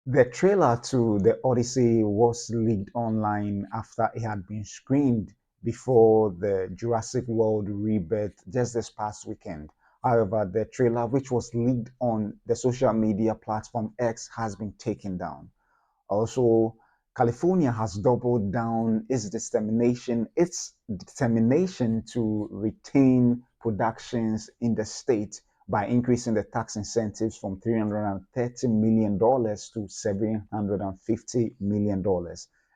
The trailer to the Odyssey was leaked online after it had been screened before the Jurassic World Rebirth just this past weekend. However, the trailer, which was leaked on the social media platform X, has been taken down. Also, California has doubled down its determination to retain productions in the state by increasing the tax incentives from $330 million to $750 million.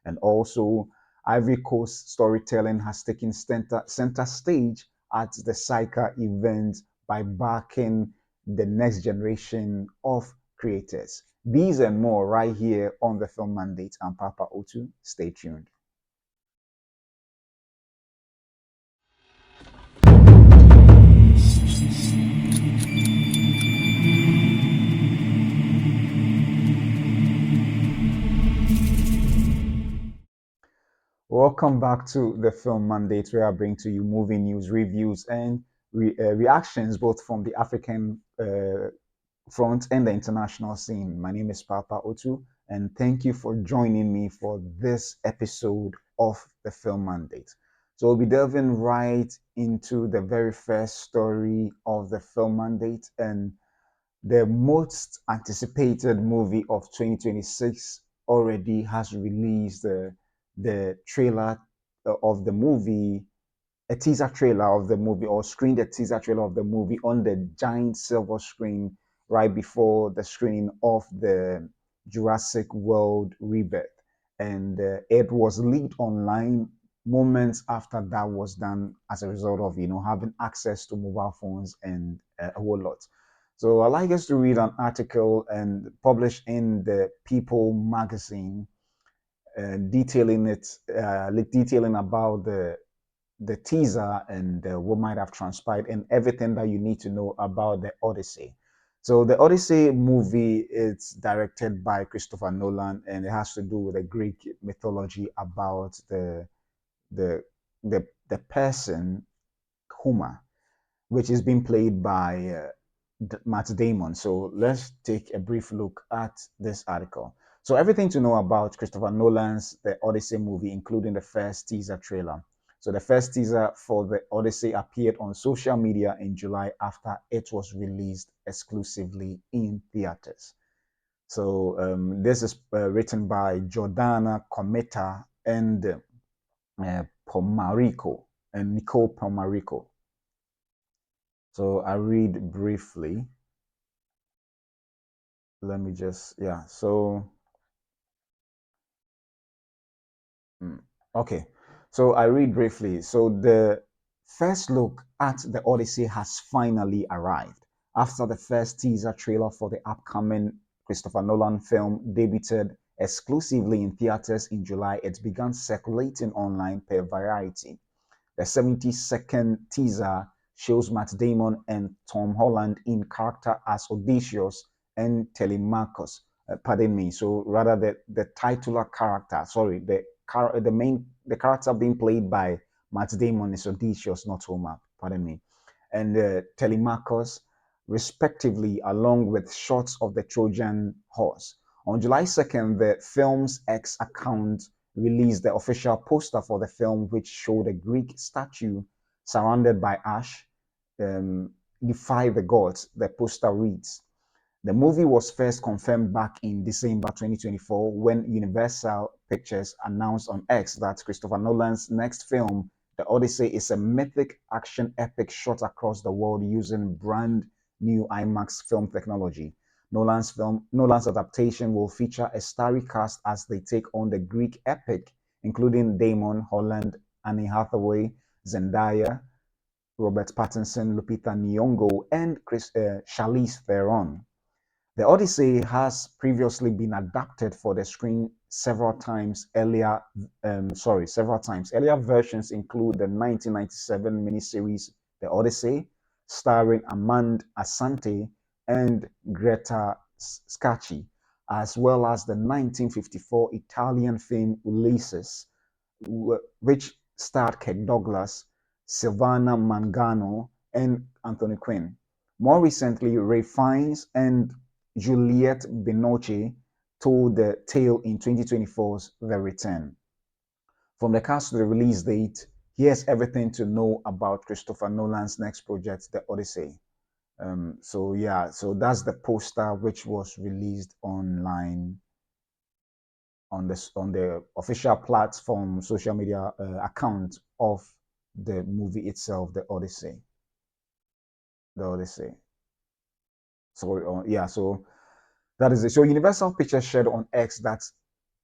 And also, Ivory Coast storytelling has taken center stage at the SICA event by backing the next generation of creators. These and more right here on the Film Mandate. I'm Papa Otu. Stay tuned. Welcome back to the Film Mandate, where I bring to you movie news, reviews, and reactions both from the African front and the international scene. My name is Papa Otu, and thank you for joining me for this episode of the Film Mandate. So we'll be delving right into the very first story of the Film Mandate, and the most anticipated movie of 2026 already has released the trailer of the movie, a teaser trailer of the movie, or screened a teaser trailer of the movie on the giant silver screen right before the screening of the Jurassic World Rebirth. And it was leaked online moments after that was done as a result of having access to mobile phones and a whole lot. So I'd like us to read an article and published in the People magazine, detailing detailing about the teaser and what might have transpired and everything that you need to know about the Odyssey. So the Odyssey movie is directed by Christopher Nolan, and it has to do with the Greek mythology about the the person Homer, which is being played by Matt Damon. So let's take a brief look at this article. So everything to know about Christopher Nolan's The Odyssey movie, including the first teaser trailer. So the first teaser for The Odyssey appeared on social media in July after it was released exclusively in theaters. So this is written by Jordana Cometa and Pomarico and Nicole Pomarico. So I read briefly. Let me just, yeah. So, mm, okay. So I read briefly. So the first look at the Odyssey has finally arrived. After the first teaser trailer for the upcoming Christopher Nolan film debuted exclusively in theaters in July, it began circulating online per Variety. The 70-second teaser shows Matt Damon and Tom Holland in character as Odysseus and Telemachus. Pardon me. So rather the titular character, sorry, the character being played by Matt Damon is Odysseus, not Homer. Pardon me. And Telemachus, respectively, along with shots of the Trojan horse. On July 2nd, the film's X account released the official poster for the film, which showed a Greek statue surrounded by ash. Defy the gods, the poster reads. The movie was first confirmed back in December 2024 when Universal Pictures announced on X that Christopher Nolan's next film, The Odyssey, is a mythic action epic shot across the world using brand new IMAX film technology. Nolan's adaptation will feature a starry cast as they take on the Greek epic, including Damon, Holland, Anne Hathaway, Zendaya, Robert Pattinson, Lupita Nyong'o, and Charlize Theron. The Odyssey has previously been adapted for the screen several times. Several times. Earlier versions include the 1997 miniseries The Odyssey, starring Amand Asante and Greta Scacchi, as well as the 1954 Italian film Ulysses, which starred Kirk Douglas, Silvana Mangano, and Anthony Quinn. More recently, Ray Fiennes and Juliette Binoche told the tale in 2024's The Return. From the cast to the release date, here's everything to know about Christopher Nolan's next project, The Odyssey. So yeah, so that's the poster which was released online on the official platform social media account of the movie itself, The Odyssey. The Odyssey. So yeah, so that is it. So Universal Pictures shared on X that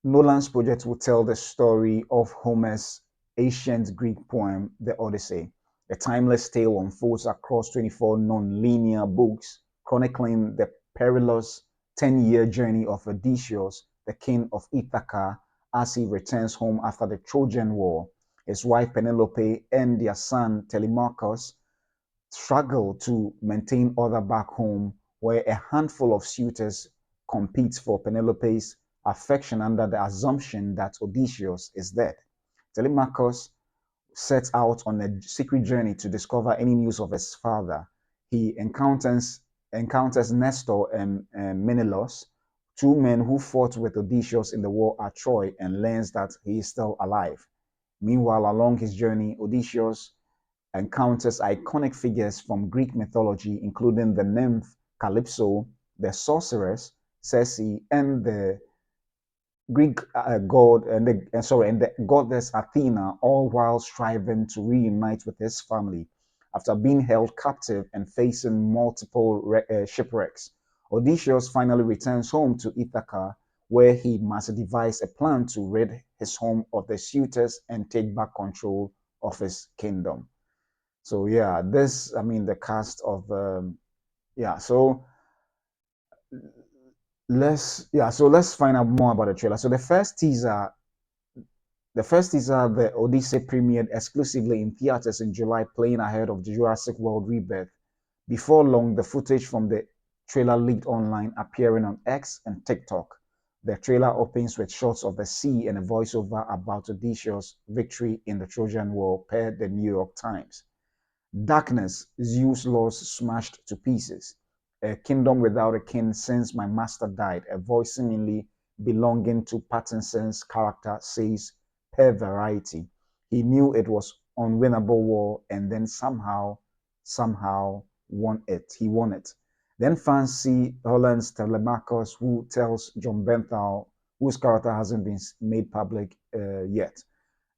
Nolan's project will tell the story of Homer's ancient Greek poem, The Odyssey. A timeless tale unfolds across 24 non-linear books, chronicling the perilous 10-year journey of Odysseus, the king of Ithaca, as he returns home after the Trojan War. His wife Penelope and their son Telemachus struggle to maintain order back home, where a handful of suitors compete for Penelope's affection under the assumption that Odysseus is dead. Telemachus sets out on a secret journey to discover any news of his father. He encounters Nestor and Menelaus, two men who fought with Odysseus in the war at Troy, and learns that he is still alive. Meanwhile, along his journey, Odysseus encounters iconic figures from Greek mythology, including the nymph Calypso, the sorceress Circe, and the Greek god and the goddess Athena, all while striving to reunite with his family after being held captive and facing multiple shipwrecks. Odysseus finally returns home to Ithaca, where he must devise a plan to rid his home of the suitors and take back control of his kingdom. So yeah, the cast of yeah. So let's find out more about the trailer. So the Odyssey premiered exclusively in theaters in July, playing ahead of Jurassic World Rebirth. Before long, the footage from the trailer leaked online, appearing on X and TikTok. The trailer opens with shots of the sea and a voiceover about Odysseus' victory in the Trojan War, per the New York Times. Darkness, Zeus' laws smashed to pieces. A kingdom without a king since my master died, a voice seemingly belonging to Pattinson's character says per Variety. He knew it was unwinnable war and then somehow won it. He won it. Then fancy Holland's Telemachus, who tells John Benthal, whose character hasn't been made public yet,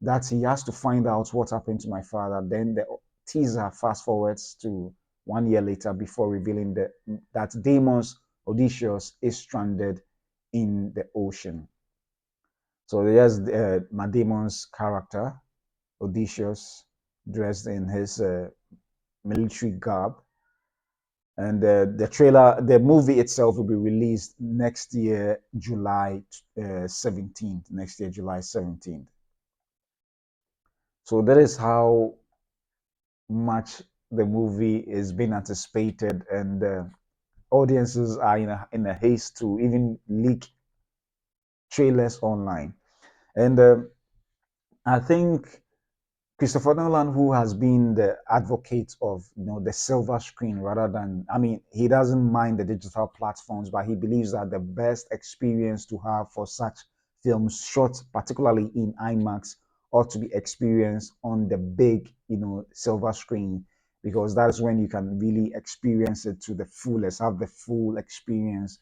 that he has to find out what happened to my father. Then the teaser fast forwards to 1 year later before revealing that Damon's Odysseus is stranded in the ocean. So there's Matt Damon's character, Odysseus, dressed in his military garb. And the movie itself will be released next year, July 17th. Next year, July 17th. So that is how much the movie is being anticipated, and audiences are in a haste to even leak trailers online. And I think Christopher Nolan, who has been the advocate of the silver screen rather than, I mean, he doesn't mind the digital platforms, but he believes that the best experience to have for such films shot particularly in IMAX ought to be experienced on the big silver screen, because that's when you can really experience it to the fullest, have the full experience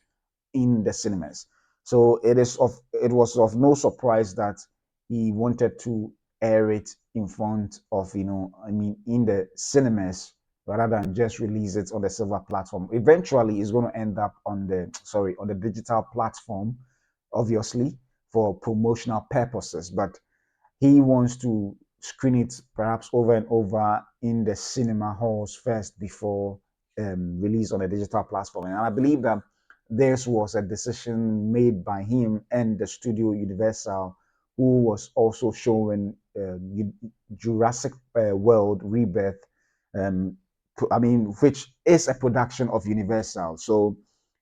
in the cinemas. So it was of no surprise that he wanted to air it in front of in the cinemas rather than just release it on the silver platform. Eventually, it's going to end up on the digital platform, obviously for promotional purposes, but he wants to screen it perhaps over and over in the cinema halls first before release on a digital platform. And I believe that this was a decision made by him and the studio Universal, who was also showing Jurassic World Rebirth, um, which is a production of Universal. So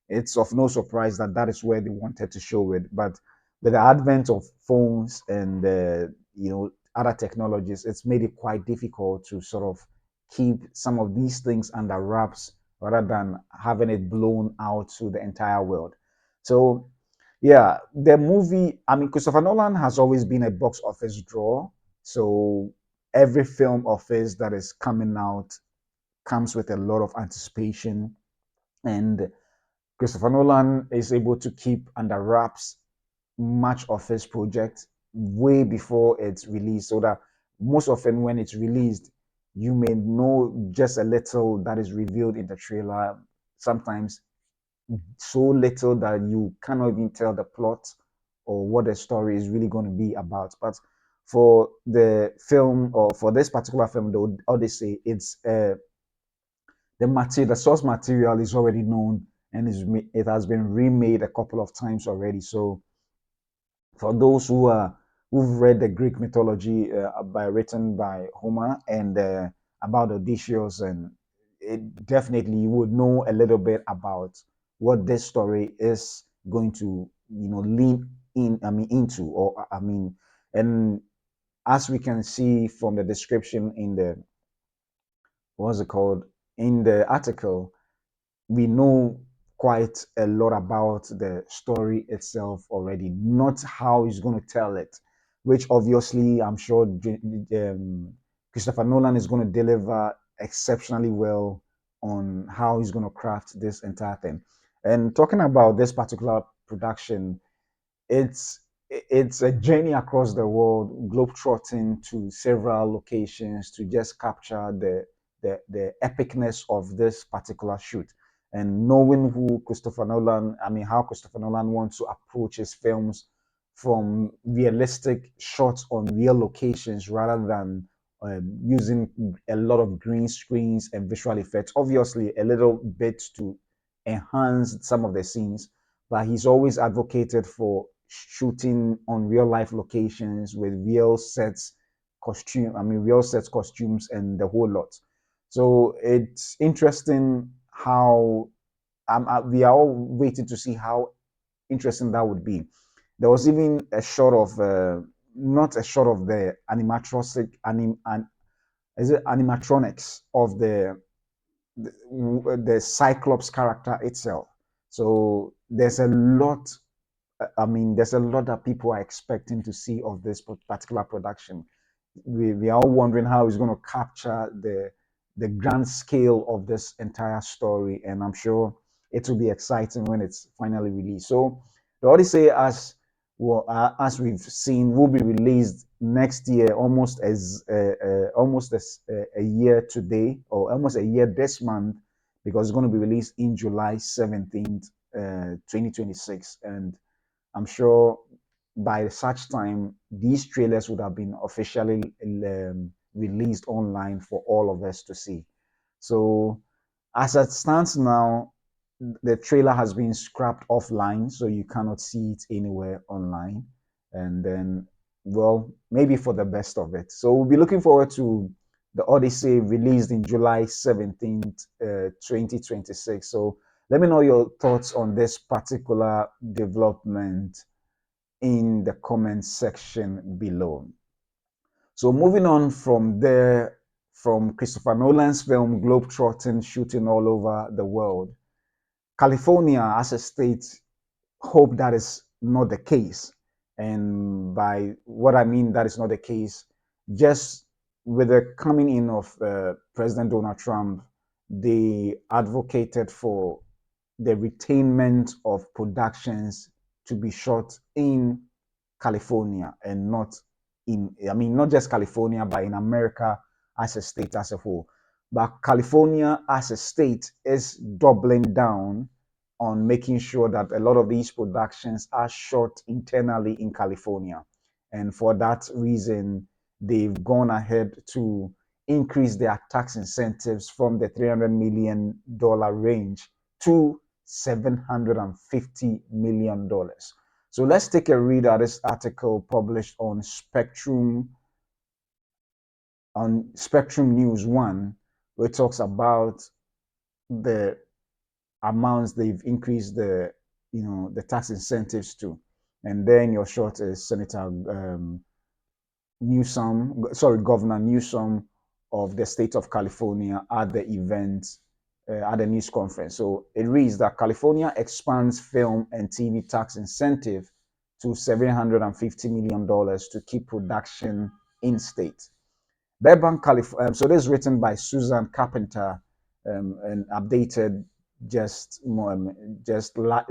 it's of no surprise that that is where they wanted to show it. But with the advent of phones and other technologies, it's made it quite difficult to sort of keep some of these things under wraps rather than having it blown out to the entire world. So Yeah, the movie, I mean, Christopher Nolan has always been a box office draw. So every film of his that is coming out comes with a lot of anticipation. And Christopher Nolan is able to keep under wraps much of his project way before it's released, so that most often when it's released, you may know just a little that is revealed in the trailer. Sometimes so little that you cannot even tell the plot or what the story is really going to be about. But for the film, or for this particular film, the Odyssey, it's the source material is already known, and it has been remade a couple of times already. So for those who've read the Greek mythology written by Homer, and about Odysseus, and it definitely you would know a little bit about what this story is going to lean in, I mean, into, or I mean, and as we can see from the description in the, what's it called, in the article, we know quite a lot about the story itself already, not how he's going to tell it, which obviously I'm sure Christopher Nolan is going to deliver exceptionally well on how he's going to craft this entire thing. And talking about this particular production, it's it's a journey across the world, globetrotting to several locations to just capture the epicness of this particular shoot. And knowing who Christopher Nolan, I mean, how Christopher Nolan wants to approach his films from realistic shots on real locations rather than using a lot of green screens and visual effects. Obviously, a little bit to enhance some of the scenes, but he's always advocated for shooting on real life locations with real sets, costumes, and the whole lot. So it's interesting how we are all waiting to see how interesting that would be. There was even a shot of not a shot of the is it animatronics of the Cyclops character itself. So there's a lot that people are expecting to see of this particular production. We are all wondering how he's going to capture the grand scale of this entire story, and I'm sure it will be exciting when it's finally released. So the Odyssey, as well, as we've seen, will be released next year, almost as a year today, or almost a year this month, because it's going to be released in July 17th, 2026, and I'm sure by such time, these trailers would have been officially released online for all of us to see. So, as it stands now, the trailer has been scrapped offline, so you cannot see it anywhere online. And then, well, maybe for the best of it. So, we'll be looking forward to the Odyssey released in July 17th, 2026. So, let me know your thoughts on this particular development in the comment section below. So moving on from there, from Christopher Nolan's film Globetrotting, shooting all over the world, California as a state hope that is not the case. And by what I mean that is not the case, just with the coming in of President Donald Trump, they advocated for the retainment of productions to be shot in California and not I mean, not just California, but in America as a state as a whole. But California as a state is doubling down on making sure that a lot of these productions are shot internally in California. And for that reason, they've gone ahead to increase their tax incentives from the $300 million range to $750 million. So let's take a read at this article published on Spectrum News One, where it talks about the amounts they've increased the tax incentives to. And then your short is Senator Governor Newsom of the state of California at the event at a news conference. So it reads that California expands film and TV tax incentive to $750 million to keep production in state. Burbank, California. So this is written by Susan Carpenter and updated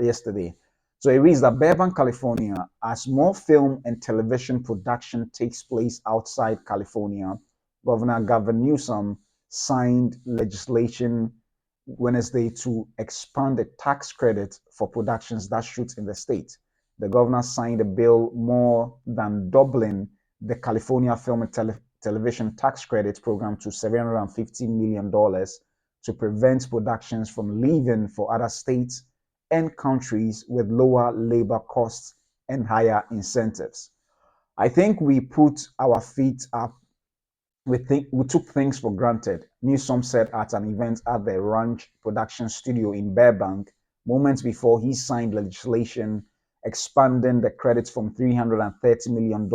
yesterday. So it reads that Burbank, California, as more film and television production takes place outside California, Governor Gavin Newsom signed legislation Wednesday to expand the tax credit for productions that shoot in the state. The governor signed a bill more than doubling the California Film and Television Tax Credit program to $750 million to prevent productions from leaving for other states and countries with lower labor costs and higher incentives. I think we put our feet up. We took things for granted, Newsom said at an event at the Ranch production studio in Burbank moments before he signed legislation expanding the credits from $330 million.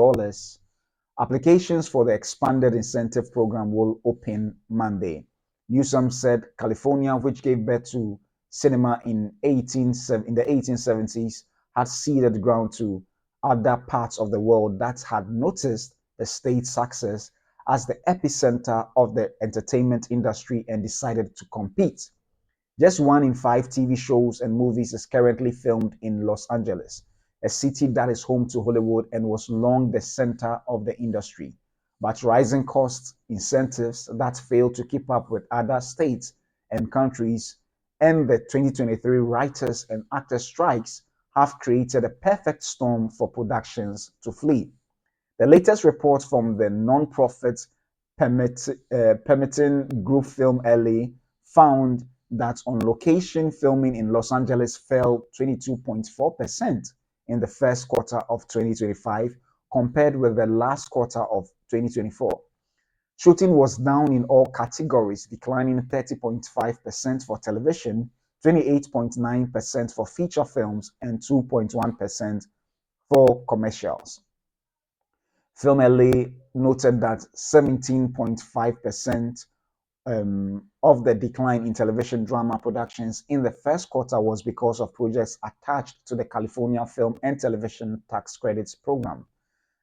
Applications for the expanded incentive program will open Monday. Newsom said California, which gave birth to cinema in the 1870s, had ceded ground to other parts of the world that had noticed the state's success as the epicenter of the entertainment industry and decided to compete. Just one in five TV shows and movies is currently filmed in Los Angeles, a city that is home to Hollywood and was long the center of the industry. But rising costs, incentives that fail to keep up with other states and countries, and the 2023 writers and actors strikes have created a perfect storm for productions to flee. The latest report from the non-profit permitting group Film LA found that on-location filming in Los Angeles fell 22.4% in the first quarter of 2025 compared with the last quarter of 2024. Shooting was down in all categories, declining 30.5% for television, 28.9% for feature films, and 2.1% for commercials. Film LA noted that 17.5% of the decline in television drama productions in the first quarter was because of projects attached to the California Film and Television Tax Credits Program.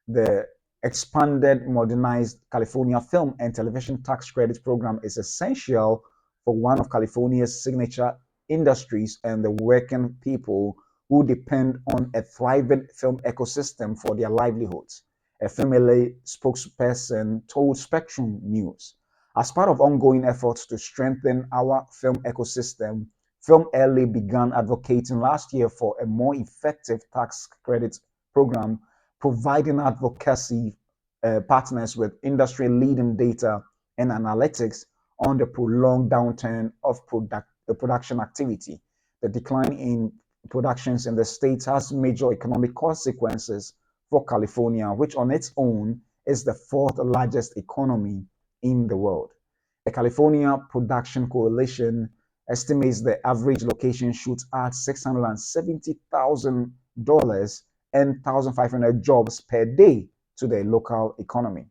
The expanded, modernized California Film and Television Tax Credits Program is essential for one of California's signature industries and the working people who depend on a thriving film ecosystem for their livelihoods, a Film LA spokesperson told Spectrum News. As part of ongoing efforts to strengthen our film ecosystem, Film LA began advocating last year for a more effective tax credit program, providing advocacy partners with industry-leading data and analytics on the prolonged downturn of production activity. The decline in productions in the state has major economic consequences for California, which on its own is the fourth largest economy in the world. The California Production Coalition estimates the average location shoots at $670,000 and 1,500 jobs per day to the local economy.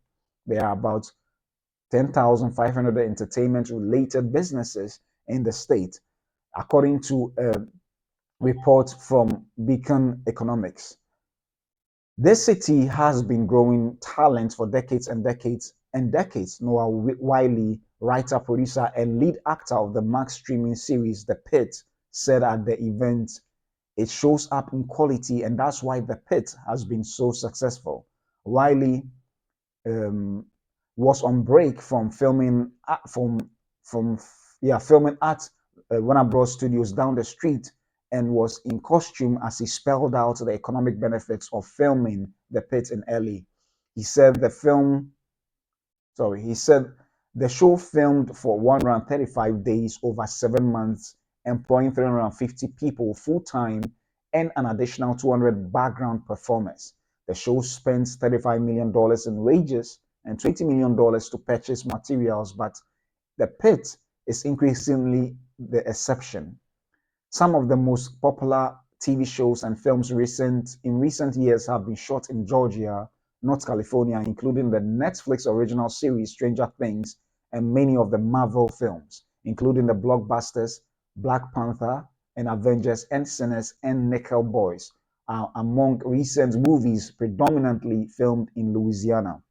There are about 10,500 entertainment-related businesses in the state, according to a report from Beacon Economics. This city has been growing talent for decades and decades and decades. Noah Wiley, writer, producer, and lead actor of the Max streaming series The Pit, said at the event, "It shows up in quality, and that's why The Pit has been so successful." Wiley um, was on break from filming filming at Warner Bros. Studios down the street and was in costume as he spelled out the economic benefits of filming The Pit in LA. He said he said the show filmed for 135 days over 7 months, employing 350 people full time and an additional 200 background performers. The show spent $35 million in wages and $20 million to purchase materials, but The Pit is increasingly the exception. Some of the most popular TV shows and films in recent years have been shot in Georgia, North California, including the Netflix original series Stranger Things and many of the Marvel films. including the blockbusters Black Panther and Avengers and Sinners and Nickel Boys, are among recent movies predominantly filmed in Louisiana.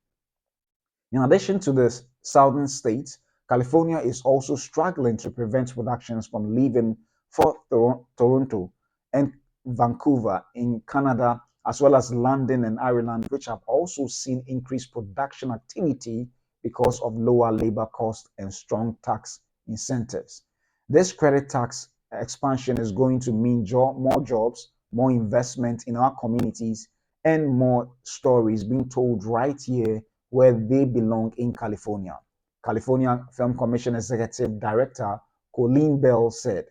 In addition to the southern states, California is also struggling to prevent productions from leaving for Toronto and Vancouver in Canada, as well as London and Ireland, which have also seen increased production activity because of lower labor costs and strong tax incentives. This credit tax expansion is going to mean more jobs, more investment in our communities, and more stories being told right here where they belong in California. California Film Commission Executive Director Colleen Bell said,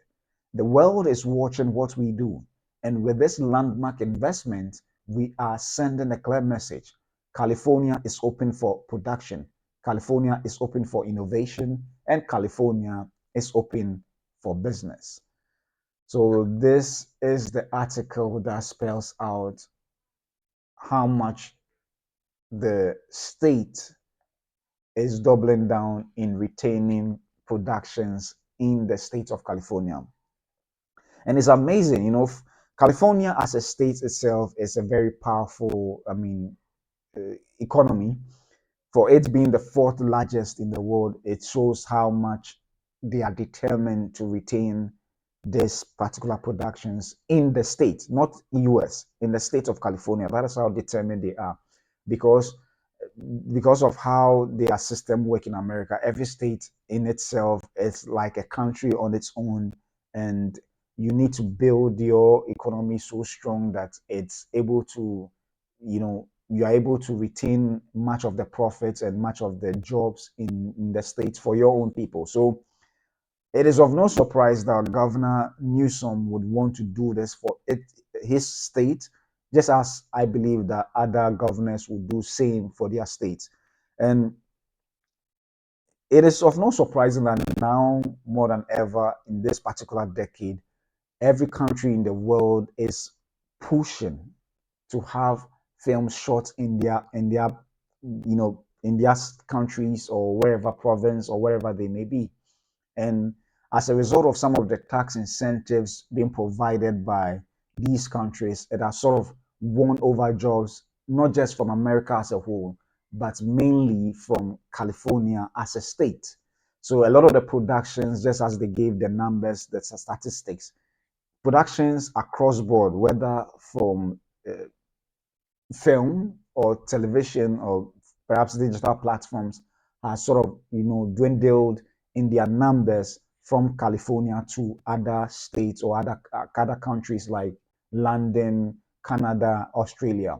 "The world is watching what we do, and with this landmark investment, we are sending a clear message. California is open for production, California is open for innovation, and California is open for business." So this is the article that spells out how much the state is doubling down in retaining productions in the state of California. And it's amazing, California as a state itself is a very powerful, economy. For it being the fourth largest in the world, it shows how much they are determined to retain these particular productions in the state, not US, in the state of California. That is how determined they are. Because because of how their system work in America, every state in itself is like a country on its own, and you need to build your economy so strong that it's able to, you are able to retain much of the profits and much of the jobs in the states for your own people. So it is of no surprise that Governor Newsom would want to do this for his state, just as I believe that other governors would do same for their states. And it is of no surprise that now more than ever in this particular decade, every country in the world is pushing to have films shot in their countries or wherever province or wherever they may be. And as a result of some of the tax incentives being provided by these countries, it has sort of won over jobs, not just from America as a whole, but mainly from California as a state. So a lot of the productions, just as they gave the numbers, the statistics, productions across board, whether from film or television or perhaps digital platforms, has sort of dwindled in their numbers from California to other states or other countries like London, Canada, Australia.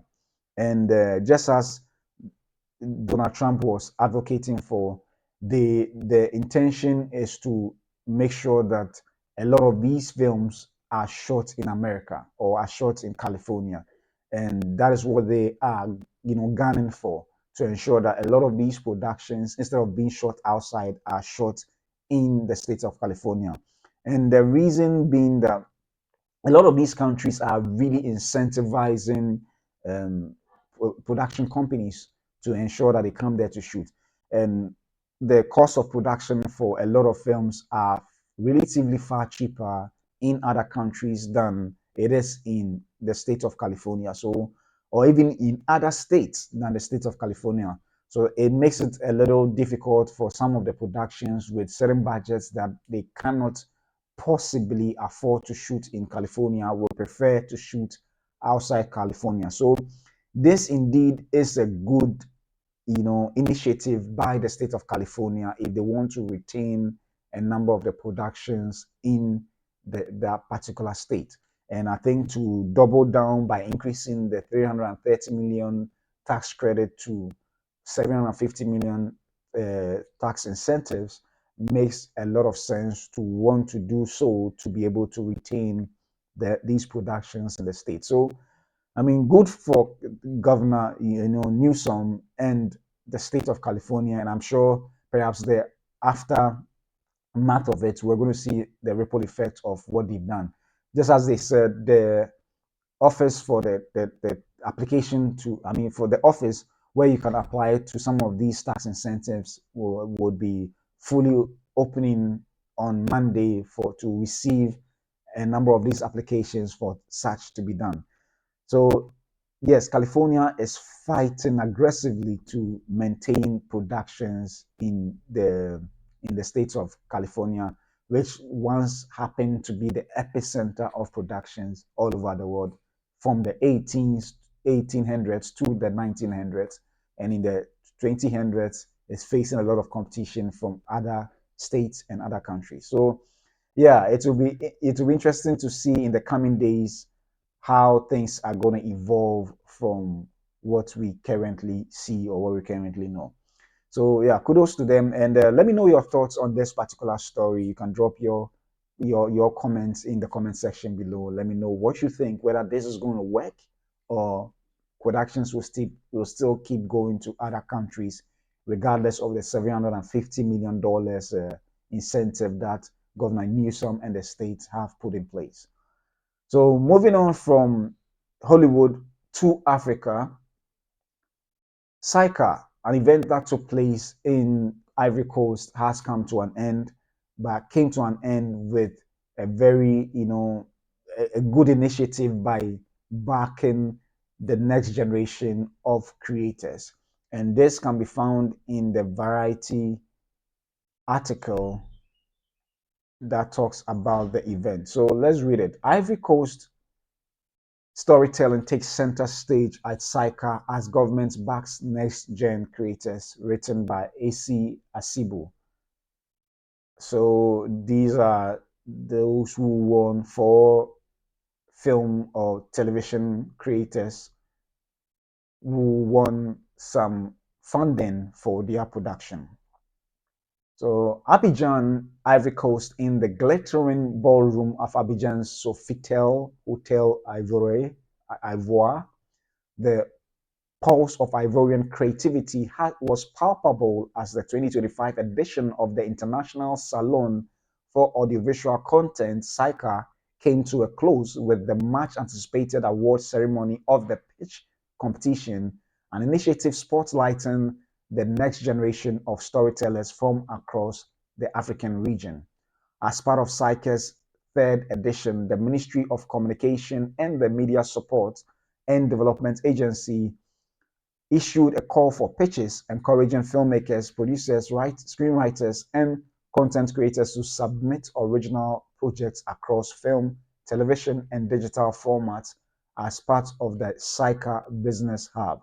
And just as Donald Trump was advocating for, the intention is to make sure that a lot of these films are shot in America or are shot in California, and that is what they are, gunning for, to ensure that a lot of these productions, instead of being shot outside, are shot in the state of California. And the reason being that a lot of these countries are really incentivizing um, production companies to ensure that they come there to shoot. And the cost of production for a lot of films are relatively far cheaper in other countries than it is in the state of California. So, or even in other states than the state of California. So it makes it a little difficult for some of the productions with certain budgets that they cannot possibly afford to shoot in California will prefer to shoot outside California. So this indeed is a good, initiative by the state of California if they want to retain a number of the productions in that particular state. And I think to double down by increasing the 330 million tax credit to 750 million tax incentives makes a lot of sense to want to do so to be able to retain these productions in the state. So, I mean, good for Governor, Newsom and the state of California, and I'm sure perhaps the aftermath of it, we're going to see the ripple effect of what they've done. Just as they said, the office for the application to, for the office where you can apply to some of these tax incentives would be fully opening on Monday for to receive a number of these applications for such to be done. So, yes, California is fighting aggressively to maintain productions in the states of California, which once happened to be the epicenter of productions all over the world, from the 1800s to the 1900s, and in the 2000s is facing a lot of competition from other states and other countries. So, yeah, it will be interesting to see in the coming days how things are going to evolve from what we currently see or what we currently know. So yeah, kudos to them, and let me know your thoughts on this particular story. You can drop your comments in the comment section below. Let me know what you think, whether this is going to work or productions will still keep going to other countries, regardless of the $750 million incentive that Governor Newsom and the states have put in place. So moving on from Hollywood to Africa, SICA, an event that took place in Ivory Coast, has come to an end, but came to an end with a very, a good initiative by backing the next generation of creators. And this can be found in the Variety article that talks about the event. So let's read it. Ivory Coast storytelling takes center stage at SICA as government backs next-gen creators, written by AC Asibu. So these are those who won for film or television creators who won some funding for their production. So Abidjan, Ivory Coast, in the glittering ballroom of Abidjan's Sofitel Hotel Ivoire, the pulse of Ivorian creativity was palpable as the 2025 edition of the International Salon for Audiovisual Content, SICA, came to a close with the much anticipated award ceremony of the pitch competition, an initiative spotlighting the next generation of storytellers from across the African region. As part of SICA's third edition, the Ministry of Communication and the Media Support and Development Agency issued a call for pitches encouraging filmmakers, producers, screenwriters, and content creators to submit original projects across film, television, and digital formats as part of the SICA Business Hub.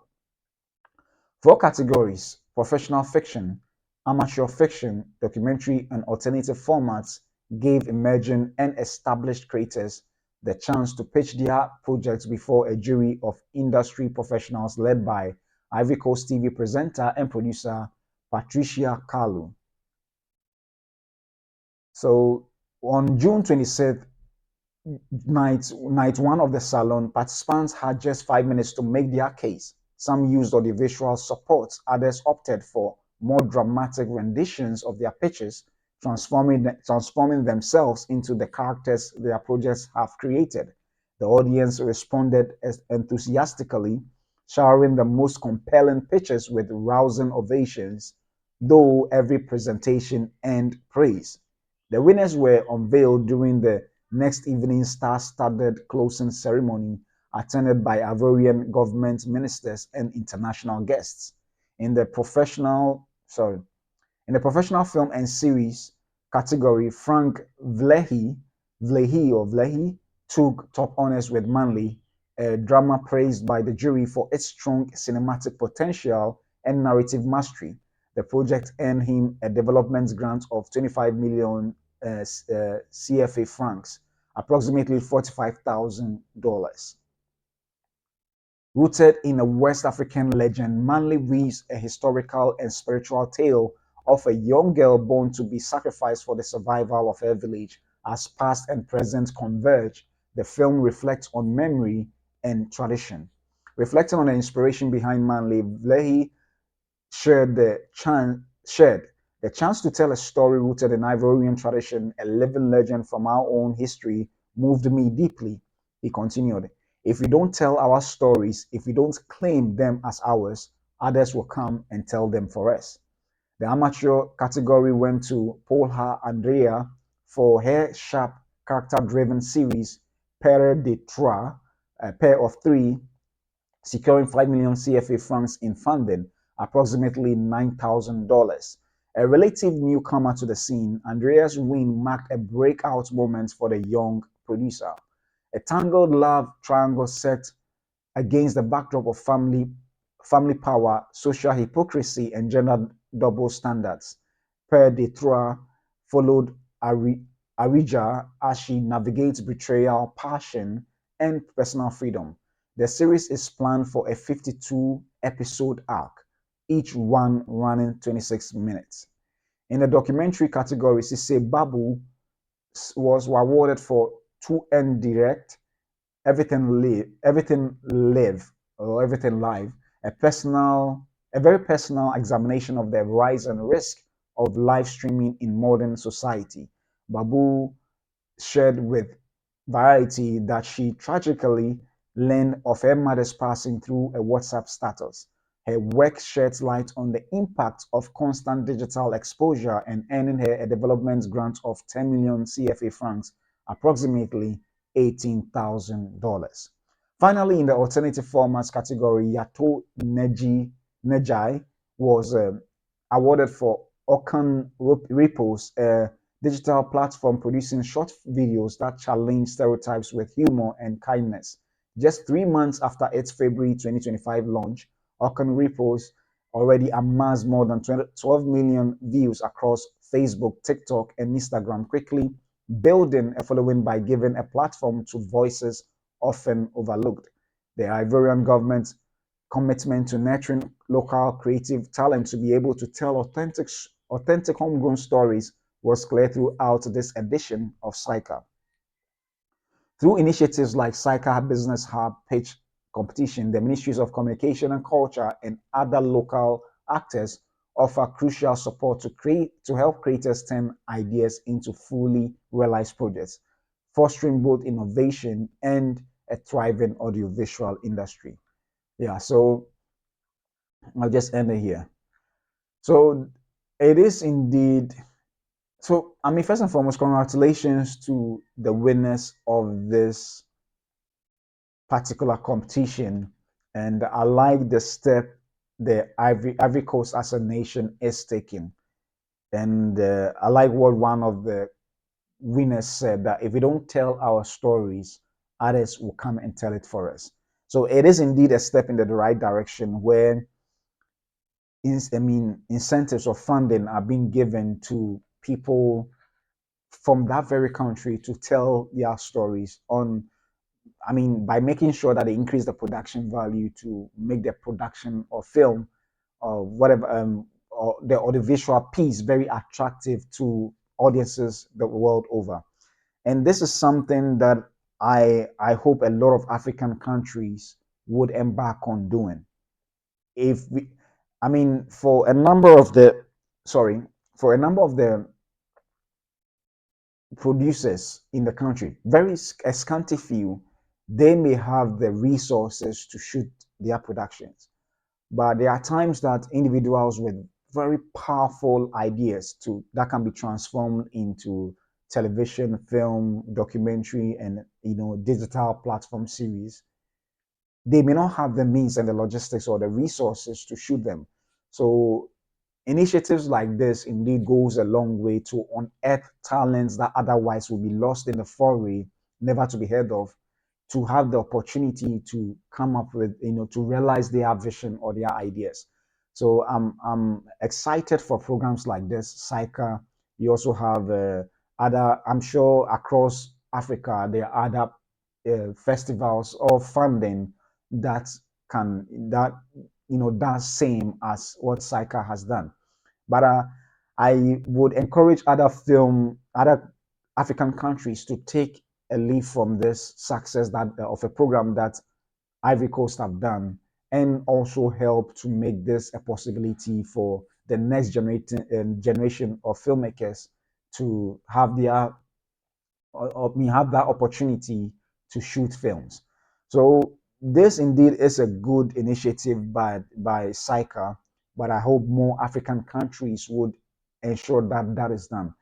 Four categories: professional fiction, amateur fiction, documentary, and alternative formats gave emerging and established creators the chance to pitch their projects before a jury of industry professionals led by Ivory Coast TV presenter and producer Patricia Kalu. So on June 26th, night one of the salon, participants had just 5 minutes to make their case. Some used audiovisual support, others opted for more dramatic renditions of their pitches, transforming themselves into the characters their projects have created. The audience responded enthusiastically, showering the most compelling pitches with rousing ovations, though every presentation earned praise. The winners were unveiled during the next evening's star-studded closing ceremony, attended by Ivorian government ministers and international guests. In the professional, sorry, in the professional film and series category, Frank Vlehi took top honors with Manley, a drama praised by the jury for its strong cinematic potential and narrative mastery. The project earned him a development grant of 25 million CFA francs, approximately $45,000. Rooted in a West African legend, Manley weaves a historical and spiritual tale of a young girl born to be sacrificed for the survival of her village. As past and present converge, the film reflects on memory and tradition. Reflecting on the inspiration behind Manley, Vlehi shared the chance to tell a story rooted in Ivorian tradition, a living legend from our own history, moved me deeply. He continued, if we don't tell our stories, if we don't claim them as ours, others will come and tell them for us. The amateur category went to Paulha Andrea, for her sharp, character-driven series Pere de Trois, a pair of three, securing 5 million CFA francs in funding, approximately $9,000. A relative newcomer to the scene, Andrea's win marked a breakout moment for the young producer. A tangled love triangle set against the backdrop of family power, social hypocrisy, and gender double standards. Per de Trois followed Arija as she navigates betrayal, passion, and personal freedom. The series is planned for a 52 episode arc, each one running 26 minutes. In the documentary category, Sise Babu was awarded for 2N Direct, everything live or everything live, a personal, a very personal examination of the rise and risk of live streaming in modern society. Babu shared with Variety that she tragically learned of her mother's passing through a WhatsApp status. Her work sheds light on the impact of constant digital exposure and earning her a development grant of 10 million CFA francs, approximately $18,000. Finally, in the alternative formats category, Yato Nejai was awarded for Okan Repos, a digital platform producing short videos that challenge stereotypes with humor and kindness. Just 3 months after its February 2025 launch, Okan Repos already amassed more than 12 million views across Facebook, TikTok, and Instagram, quickly building a following by giving a platform to voices often overlooked. The Ivorian government commitment to nurturing local creative talent to be able to tell authentic homegrown stories was clear throughout this edition of SICA. Through initiatives like SICA Business Hub Pitch Competition, the Ministries of Communication and Culture and other local actors offer crucial support to help creators turn ideas into fully realized projects, fostering both innovation and a thriving audiovisual industry. Yeah, so I'll just end it here. So it is indeed. So, I mean, first and foremost, congratulations to the winners of this particular competition. And I like the step the Ivory Coast as a nation is taking. And I like what one of the winners said, that if we don't tell our stories, others will come and tell it for us. So it is indeed a step in the right direction where incentives or funding are being given to people from that very country to tell their stories on, by making sure that they increase the production value to make the production of film or whatever, or the audiovisual piece very attractive to audiences the world over. And this is something that I hope a lot of African countries would embark on doing. If we, for a number of the, sorry, for a number of the producers in the country, very a scanty few, they may have the resources to shoot their productions. But there are times that individuals with very powerful ideas to that can be transformed into television, film, documentary, and digital platform series, they may not have the means and the logistics or the resources to shoot them. So initiatives like this indeed goes a long way to unearth talents that otherwise would be lost in the foray, never to be heard of, to have the opportunity to come up with, to realize their vision or their ideas. So I'm excited for programs like this, SICA. You also have other, I'm sure across Africa, there are other festivals or funding that that does same as what SICA has done. But I would encourage other African countries to take a leaf from this success that of a program that Ivory Coast have done, and also help to make this a possibility for the next generation of filmmakers to have their have that opportunity to shoot films. So this indeed is a good initiative by SICA, but I hope more African countries would ensure that that is done.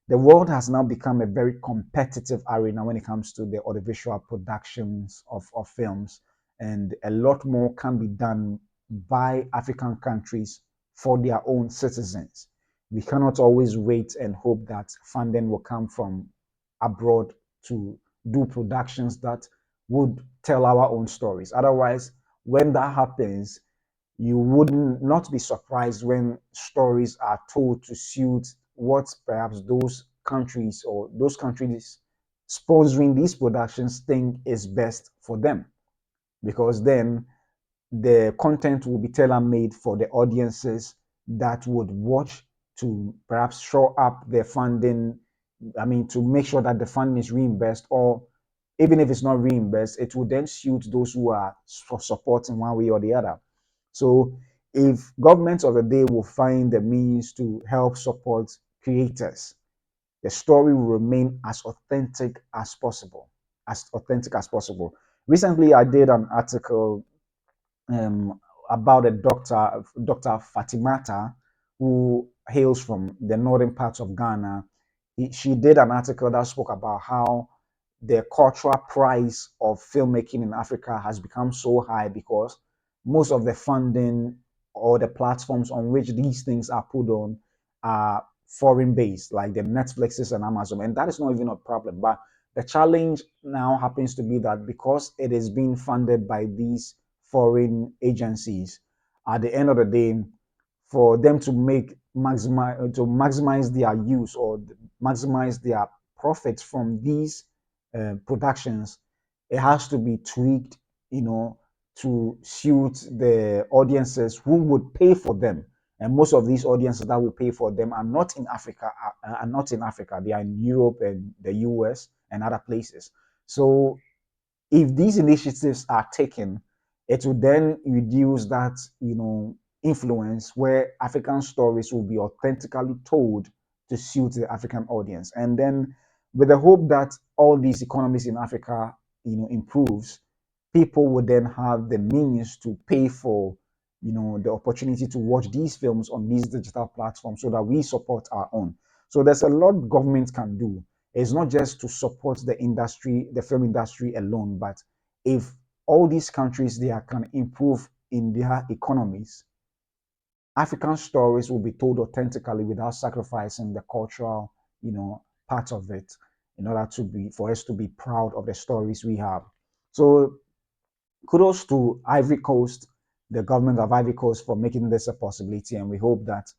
The world has now become a very competitive arena when it comes to the audiovisual productions of films, and a lot more can be done by African countries for their own citizens. We cannot always wait and hope that funding will come from abroad to do productions that would tell our own stories. Otherwise, when that happens, you would not be surprised when stories are told to suit what perhaps those countries or those countries sponsoring these productions think is best for them, because then the content will be tailor-made for the audiences that would watch, to perhaps show up their funding. I mean, to make sure that the funding is reimbursed, or even if it's not reimbursed, it will then suit those who are for support in one way or the other. So if governments of the day will find the means to help support creators, the story will remain as authentic as possible. As authentic as possible. Recently, I did an article about a doctor, Dr. Fatimata, who hails from the northern parts of Ghana. She did an article that spoke about how the cultural price of filmmaking in Africa has become so high because most of the funding or the platforms on which these things are put on are foreign based, like the Netflixes and Amazon. And that is not even a problem. But the challenge now happens to be that because it is being funded by these foreign agencies, at the end of the day, for them to maximize their use or maximize their profits from these productions, it has to be tweaked, to suit the audiences who would pay for them. And most of these audiences that will pay for them are not in Africa. Are not in Africa. They are in Europe and the US and other places. So if these initiatives are taken, it will then reduce that, influence where African stories will be authentically told to suit the African audience. And then with the hope that all these economies in Africa, improves, people would then have the means to pay for, the opportunity to watch these films on these digital platforms so that we support our own. So there's a lot government can do. It's not just to support the industry, the film industry alone, but if all these countries they can improve in their economies, African stories will be told authentically without sacrificing the cultural, part of it, in order to be for us to be proud of the stories we have. So kudos to Ivory Coast, the government of Ivory Coast, for making this a possibility. And we hope that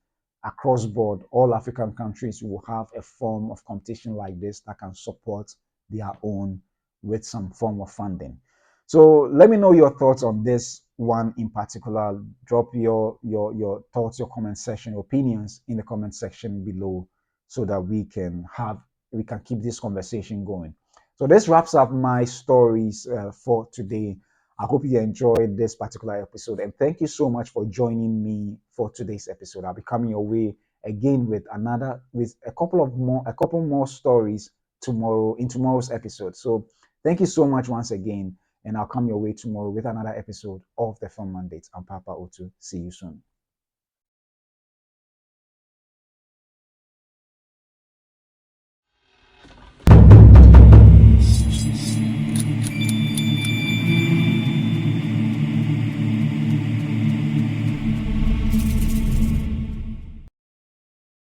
across board, all African countries will have a form of competition like this that can support their own with some form of funding. So let me know your thoughts on this one in particular. Drop your thoughts, your comment section, your opinions in the comment section below, so that we can keep this conversation going. So this wraps up my stories for today. I hope you enjoyed this particular episode, and thank you so much for joining me for today's episode. I'll be coming your way again with a couple more stories tomorrow in tomorrow's episode. So thank you so much once again, and I'll come your way tomorrow with another episode of the Film Mandate. I'm Papa Otu. See you soon.